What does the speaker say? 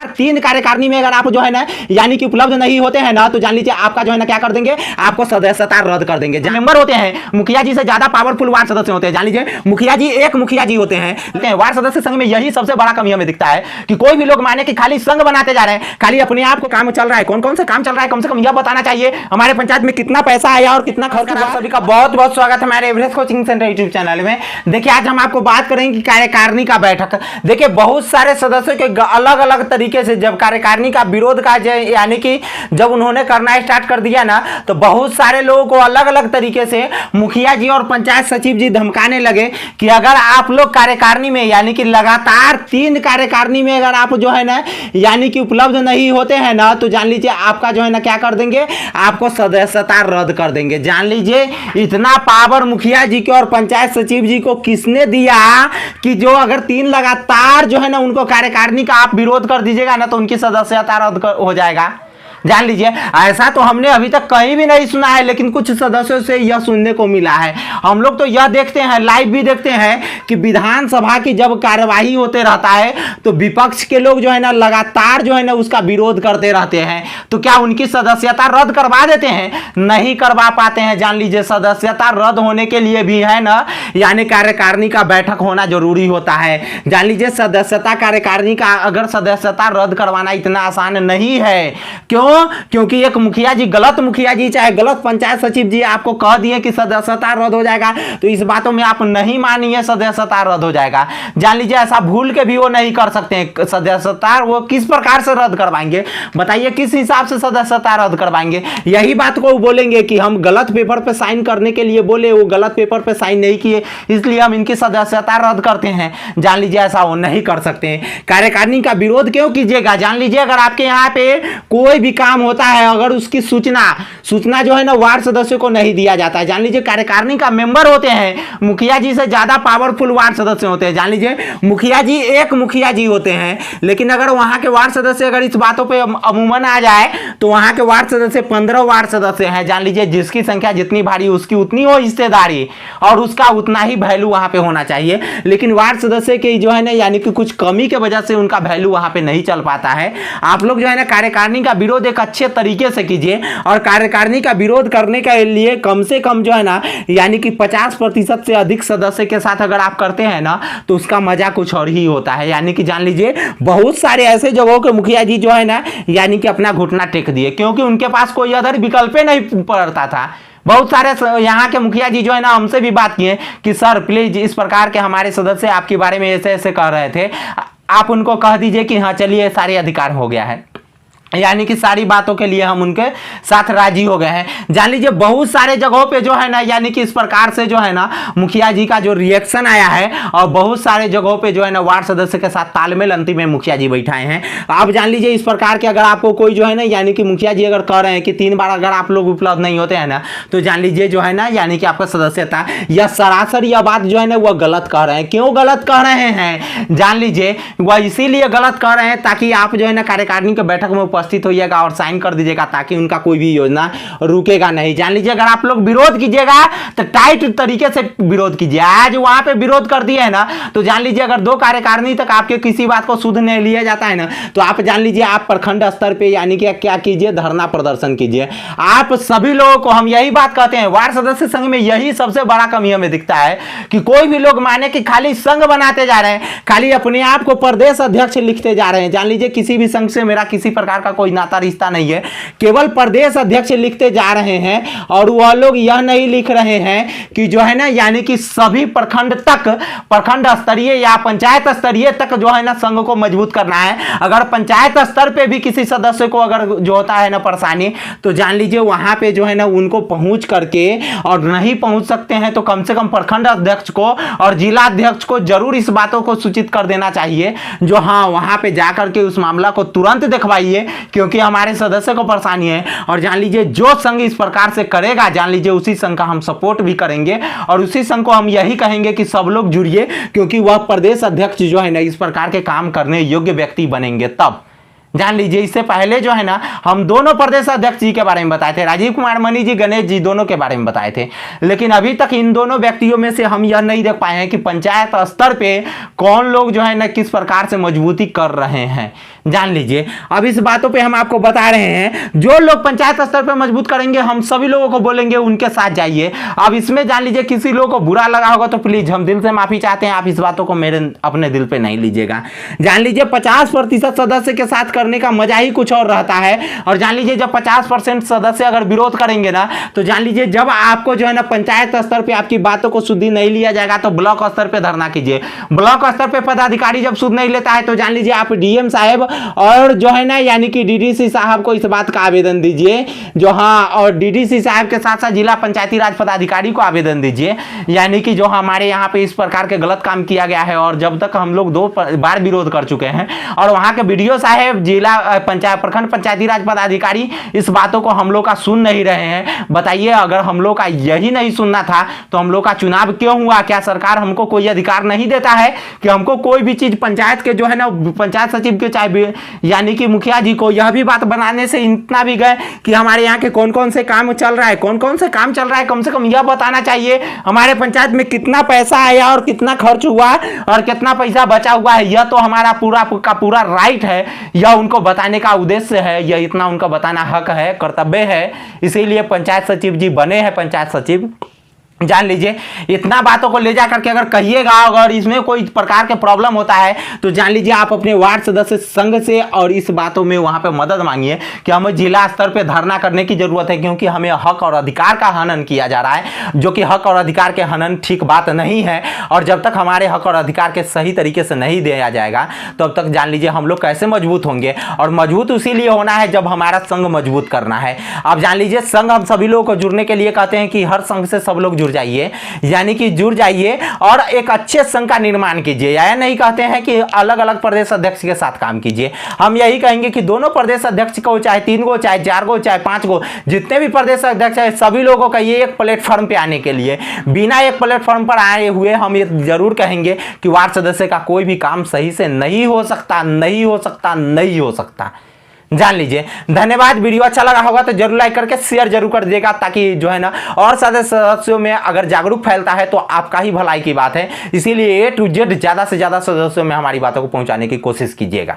तीन कार्यकारिणी में अगर आप जो है ना यानी कि उपलब्ध नहीं होते हैं ना, तो जान लीजिए आपका जो है ना क्या कर देंगे, आपको सदस्यता रद्द कर देंगे। मेंबर होते हैं मुखिया जी से ज्यादा पावरफुल वार्ड सदस्य होते हैं। जान लीजिए मुखिया जी एक मुखिया जी होते हैं। वार्ड सदस्य संघ में यही सबसे बड़ा कमी हमें दिखता है कि कोई भी लोग माने कि खाली संघ बनाते जा रहे हैं, खाली अपने आप को काम चल रहा है। कौन कौन से काम चल रहा है कम से कम यह बताना चाहिए, हमारे पंचायत में कितना पैसा आया और कितना खर्च हुआ। सभी का बहुत बहुत स्वागत है हमारे Everest coaching centre YouTube channel में। देखिए आज हम आपको बात करेंगे कि कार्यकारिणी का बैठक। देखिए बहुत सारे सदस्यों के अलग अलग तरीके से जब कार्यकारिणी का विरोध का यानी कि जब उन्होंने करना स्टार्ट कर दिया ना, तो बहुत सारे लोगों को अलग अलग तरीके से मुखिया जी और पंचायत सचिव जी धमकाने लगे कि अगर आप लोग कार्यकारिणी में यानी कि लगातार 3 कार्यकारिणी में अगर आप जो है ना यानी कि उपलब्ध नहीं होते हैं ना, तो जान लीजिए आपका जो है ना क्या कर देंगे, आपको सदस्यता रद्द कर देंगे। जान लीजिए इतना पावर मुखिया जी के और पंचायत सचिव जी को किसने दिया कि जो अगर 3 लगातार जो है ना उनको कार्यकारिणी का आप विरोध कर दीजिएगा ना, तो उनकी सदस्यता रद्द हो जाएगा। जान लीजिए ऐसा तो हमने अभी तक कहीं भी नहीं सुना है, लेकिन कुछ सदस्यों से यह सुनने को मिला है। हम लोग तो यह देखते हैं, लाइव भी देखते हैं कि विधानसभा की जब कार्यवाही होते रहता है तो विपक्ष के लोग जो है ना लगातार जो है ना उसका विरोध करते रहते हैं। तो क्या उनकी सदस्यता रद्द करवा देते हैं? नहीं करवा पाते हैं। जान लीजिए सदस्यता रद्द होने के लिए भी है ना यानी कार्यकारिणी का बैठक होना जरूरी होता है। जान लीजिए सदस्यता कार्यकारिणी का अगर सदस्यता रद्द करवाना इतना आसान नहीं है। क्यों? क्योंकि एक मुखिया जी, गलत मुखिया जी चाहे गलत पंचायत सचिव जी आपको कह दिए कि सदस्यता रद्द हो जाएगा, तो इस बातों में आप नहीं मानिए सदस्यता रद्द हो जाएगा। जान लीजिए ऐसा भूल के भी वो नहीं कर सकते हैं। सदस्यता वो किस प्रकार से रद्द करवाएंगे बताइए, किस हिसाब से सदस्यता रद्द करवाएंगे? यही बात को बोलेंगे कि हम गलत पेपर पे साइन करने के लिए बोले, वो गलत पेपर पे साइन नहीं किए इसलिए हम इनकी सदस्यता रद्द करते हैं। जान लीजिए ऐसा वो नहीं कर सकते हैं। कार्यकारिणी का विरोध क्यों कीजिएगा? जान लीजिए अगर आपके यहाँ पे कोई भी काम होता है, अगर उसकी सूचना जो है ना वार्ड सदस्य को नहीं दिया जाता है, जान लीजिए कार्यकारिणी का मेंबर होते हैं मुखिया जी से ज्यादा पावरफुल वार्ड सदस्य होते हैं। जान लीजिए मुखिया जी एक मुखिया जी होते हैं, लेकिन अगर वहां के वार्ड सदस्य अगर इस बातों पे अमूमन आ जाए तो वहां के वार्ड सदस्य 15 वार्ड सदस्य हैं। जान लीजिए जिसकी संख्या जितनी भारी उसकी उतनी हो हिस्सेदारी और उसका उतना ही वैल्यू वहां पे होना चाहिए। लेकिन वार्ड सदस्य के जो है ना यानी कि कुछ कमी के वजह से उनका वैल्यू वहां पे नहीं चल पाता है। आप लोग जो है ना कार्यकारिणी का विरोध एक अच्छे तरीके से कीजिए, और कार्यकारिणी का विरोध करने के लिए कम से कम जो है ना यानी कि 50% से अधिक सदस्य के साथ अगर आप करते हैं ना, तो उसका मजा कुछ और ही होता है। यानी कि जान लीजिए बहुत सारे ऐसे जगहों के मुखिया जी जो है ना यानी कि अपना घुटना टेक दिए, क्योंकि उनके पास कोई अदर विकल्प नहीं पड़ता था। बहुत सारे यहाँ के मुखिया जी जो है ना हमसे भी बात किए कि सर प्लीज इस प्रकार के हमारे सदस्य आपके बारे में ऐसे ऐसे कह रहे थे, आप उनको कह दीजिए कि हाँ चलिए सारे अधिकार हो गया है, यानी कि सारी बातों के लिए हम उनके साथ राजी हो गए हैं। जान लीजिए बहुत सारे जगहों पे जो है ना यानी कि इस प्रकार से जो है ना मुखिया जी का जो रिएक्शन आया है, और बहुत सारे जगहों पे जो है ना वार्ड सदस्य के साथ तालमेल अंतिम में मुखिया जी बैठाए हैं। आप जान लीजिए इस प्रकार के अगर आपको कोई जो है ना यानी कि मुखिया जी अगर कह रहे हैं कि 3 बार अगर आप लोग उपलब्ध नहीं होते हैं ना, तो जान लीजिए जो है ना यानी कि आपका सदस्यता या सरासर यह बात जो है ना वह गलत कह रहे हैं। क्यों गलत कह रहे हैं? जान लीजिए वह इसीलिए गलत कह रहे हैं ताकि आप जो है ना कार्यकारिणी के बैठक में उपस्थित होइएगा और साइन कर दीजिएगा, ताकि उनका कोई भी योजना रुकेगा नहीं। जान लीजिए अगर आप लोग विरोध कीजिएगा तो टाइट तरीके से विरोध कीजिए। आज वहां पे विरोध कर दिए है ना, तो जान लीजिए अगर 2 कार्यकारिणी तक आपके किसी बात को सुध नहीं लिया जाता है ना, तो आप जान लीजिए आप प्रखंड स्तर पे यानी कि क्या कीजिए, धरना प्रदर्शन कीजिए। आप सभी लोगों को हम यही बात कहते हैं, वार्ड सदस्य संघ में यही सबसे बड़ा कमी हमें दिखता है कि कोई भी लोग माने कि खाली संघ बनाते जा रहे हैं, खाली अपने आप को प्रदेश अध्यक्ष लिखते जा रहे हैं। जान लीजिए किसी भी संघ से मेरा किसी प्रकार का कोई नाता रिश्ता नहीं है, केवल प्रदेश अध्यक्ष लिखते जा रहे हैं। और वह लोग यह नहीं लिख रहे हैं कि जो है ना यानी कि सभी प्रखंड तक, प्रखंड स्तरीय या पंचायत स्तरीय तक जो है ना संघ को मजबूत करना है। अगर पंचायत स्तर पे भी किसी सदस्य को अगर जो होता है ना परेशानी, तो जान लीजिए वहां पे जो है ना उनको पहुंच करके, और नहीं पहुंच सकते हैं तो कम से कम प्रखंड अध्यक्ष को और जिला अध्यक्ष को जरूर इस बातों को सूचित कर देना चाहिए, जो हाँ वहां पे जाकर के उस मामला को तुरंत दिखवाइए, क्योंकि हमारे सदस्य को परेशानी है। और जान लीजिए जो संघ इस प्रकार से करेगा, जान लीजिए उसी संघ का हम सपोर्ट भी करेंगे, और उसी संघ को हम यही कहेंगे कि सब लोग जुड़िए, क्योंकि वह प्रदेश अध्यक्ष जो है ना इस प्रकार के काम करने योग्य व्यक्ति बनेंगे तब। जान लीजिए, इससे पहले जो है ना हम दोनों प्रदेश अध्यक्ष जी के बारे में बताए थे, राजीव कुमार मनी जी, गणेश जी, दोनों के बारे में बताए थे। लेकिन अभी तक इन दोनों व्यक्तियों में से हम यह नहीं देख पाए हैं कि पंचायत स्तर पे कौन लोग जो है ना किस प्रकार से मजबूती कर रहे हैं। जान लीजिए, अब इस बातों पे हम आपको बता रहे हैं, जो लोग पंचायत स्तर पे मजबूत करेंगे हम सभी लोगों को बोलेंगे उनके साथ जाइए। अब इसमें जान लीजिए किसी लोगों को बुरा लगा होगा तो प्लीज हम दिल से माफी चाहते हैं, आप इस बातों को मेरे अपने दिल पे नहीं लीजिएगा। जान लीजिए 50% सदस्य के साथ करने का मजा ही कुछ और रहता है। और जान लीजिए जब 50% सदस्य अगर विरोध करेंगे ना, तो जान लीजिए जब आपको जो है ना पंचायत स्तर पे आपकी बातों को सुधी नहीं लिया जाएगा तो ब्लॉक स्तर पे धरना कीजिए। ब्लॉक स्तर पे पदाधिकारी जब सुध नहीं लेता है तो जान लीजिए आप डीएम साहब और जो है ना यानी कि डीडीसी साहब को इस बात का आवेदन दीजिए, जो हाँ, और डीडीसी साहब के साथ साथ जिला पंचायती राज पदाधिकारी को आवेदन दीजिए, यानी कि जो हमारे यहाँ पे इस प्रकार के गलत काम किया गया है। और जब तक हम लोग 2 बार विरोध कर चुके हैं और वहाँ के बीडीओ साहब, जिला पंचायत, प्रखंड पंचायती राज पदाधिकारी इस बातों को हम लोग का सुन नहीं रहे हैं। बताइए, अगर हम लोग का यही नहीं सुनना था तो हम लोग का चुनाव क्यों हुआ? क्या सरकार हमको कोई अधिकार नहीं देता है कि हमको कोई भी चीज पंचायत के जो है ना पंचायत सचिव के चाहे यानी कि मुखिया जी को यह भी बात बनाने से इतना भी गए कि हमारे यहाँ के कौन कौन से काम चल रहा है, कौन कौन से काम चल रहा है, कम से कम यह बताना चाहिए हमारे पंचायत में कितना पैसा आया और कितना खर्च हुआ और कितना पैसा बचा हुआ है। यह तो हमारा पूरा का पूरा राइट है, यह उनको बताने का उद्देश्य है, यह इतना उनका बताना हक है, कर्तव्य है। इसीलिए पंचायत सचिव जी बने हैं पंचायत सचिव। जान लीजिए, इतना बातों को ले जाकर के अगर कहिएगा, अगर इसमें कोई प्रकार के प्रॉब्लम होता है तो जान लीजिए आप अपने वार्ड सदस्य संघ से और इस बातों में वहां पे मदद मांगिए कि हमें जिला स्तर पे धरना करने की जरूरत है, क्योंकि हमें हक और अधिकार का हनन किया जा रहा है, जो कि हक और अधिकार के हनन ठीक बात नहीं है। और जब तक हमारे हक और अधिकार के सही तरीके से नहीं दिया जाएगा तब तक जान लीजिए हम लोग कैसे मजबूत होंगे। और मजबूत इसीलिए होना है जब हमारा संघ मजबूत करना है। अब जान लीजिए, संघ हम सभी लोगों को जुड़ने के लिए कहते हैं कि हर संघ से सब लोग जाइए, यानी कि जुड़ जाइए और एक अच्छे संघ का निर्माण कीजिए। या नहीं कहते हैं कि अलग अलग प्रदेश अध्यक्ष के साथ काम कीजिए। हम यही कहेंगे कि दोनों प्रदेश अध्यक्ष को, चाहे 3 गो, चाहे 4 गो, चाहे 5 गो, जितने भी प्रदेश अध्यक्ष है सभी लोगों का ये एक प्लेटफॉर्म पे आने के लिए, बिना एक प्लेटफॉर्म पर आए हुए हम ये जरूर कहेंगे कि वार्ड सदस्य का कोई भी काम सही से नहीं हो सकता, नहीं हो सकता, नहीं हो सकता। जान लीजिए। धन्यवाद। वीडियो अच्छा लगा होगा तो जरूर लाइक करके शेयर जरूर कर दीजिएगा, ताकि जो है ना और सारे सदस्यों में अगर जागरूक फैलता है तो आपका ही भलाई की बात है। इसीलिए A to Z ज्यादा से ज्यादा सदस्यों में हमारी बातों को पहुंचाने की कोशिश कीजिएगा।